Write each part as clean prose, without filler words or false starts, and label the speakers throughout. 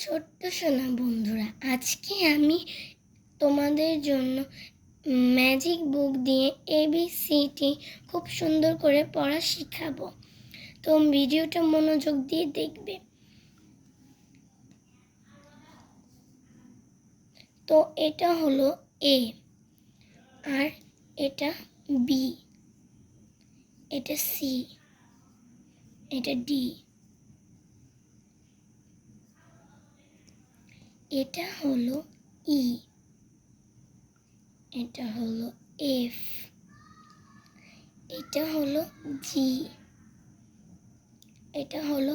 Speaker 1: ছোট্ট সোনা বন্ধুরা, আজকে আমি তোমাদের জন্য ম্যাজিক বুক দিয়ে ABCD খুব সুন্দর করে পড়া শেখাবো। তো ভিডিওটা মনোযোগ দিয়ে দেখবে। তো এটা হলো A, আর এটা B, এটা C, এটা D, এটা হলো E, এটা হলো F, এটা হলো G, এটা হলো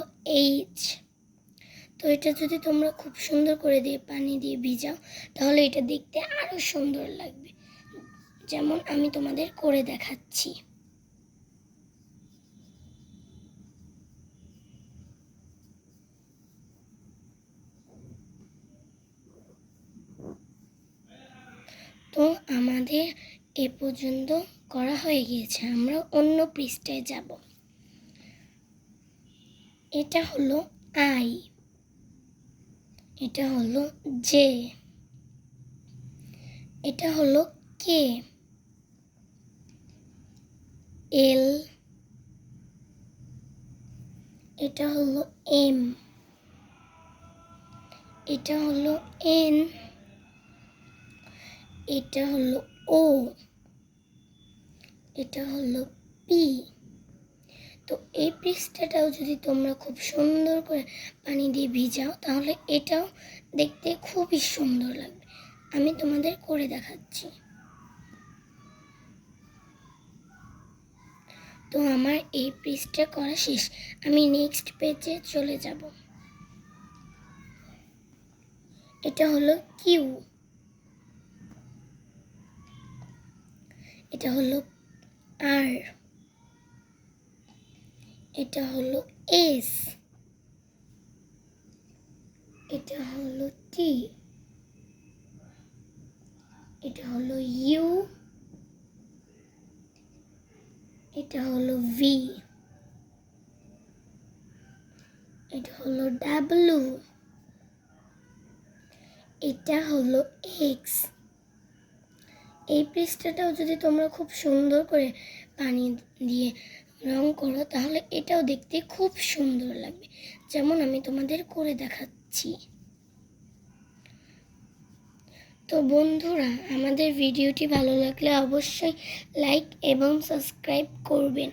Speaker 1: H। তো এটা যদি তোমরা খুব সুন্দর করে দিয়ে পানি দিয়ে ভিজাও তাহলে এটা দেখতে আরো সুন্দর লাগবে, যেমন আমি তোমাদের করে দেখাচ্ছি। তো আমাদের এ পর্যন্ত করা হয়ে গিয়েছে, আমরা অন্য পৃষ্ঠায় যাব। এটা হলো I, এটা হলো J, এটা হলো K, L, এটা হলো M, এটা হলো N, এটা হলো O, এটা হলো P। তো এই পৃষ্ঠাটাও যদি তোমরা খুব সুন্দর করে পানি দিয়ে ভিজাও তাহলে এটাও দেখতে খুবই সুন্দর লাগবে। আমি তোমাদের করে দেখাচ্ছি। তো আমার এই পৃষ্ঠা করা শেষ, আমি নেক্সট পেজে চলে যাব। এটা হলো কিউ, এটা হলো আর, এটা হলো এস, এটা হলো টি, এটা হলো ইউ, এটা হলো ভি, এটা হলো ডাব্লিউ, এটা হলো এক্স। এই পৃষ্ঠাটাও যদি তোমরা খুব সুন্দর করে পানি দিয়ে রং করো তাহলে এটাও দেখতে খুব সুন্দর লাগবে, যেমন আমি তোমাদের করে দেখাচ্ছি। তো বন্ধুরা, আমাদের ভিডিওটি ভালো লাগলে অবশ্যই লাইক এবং সাবস্ক্রাইব করবেন।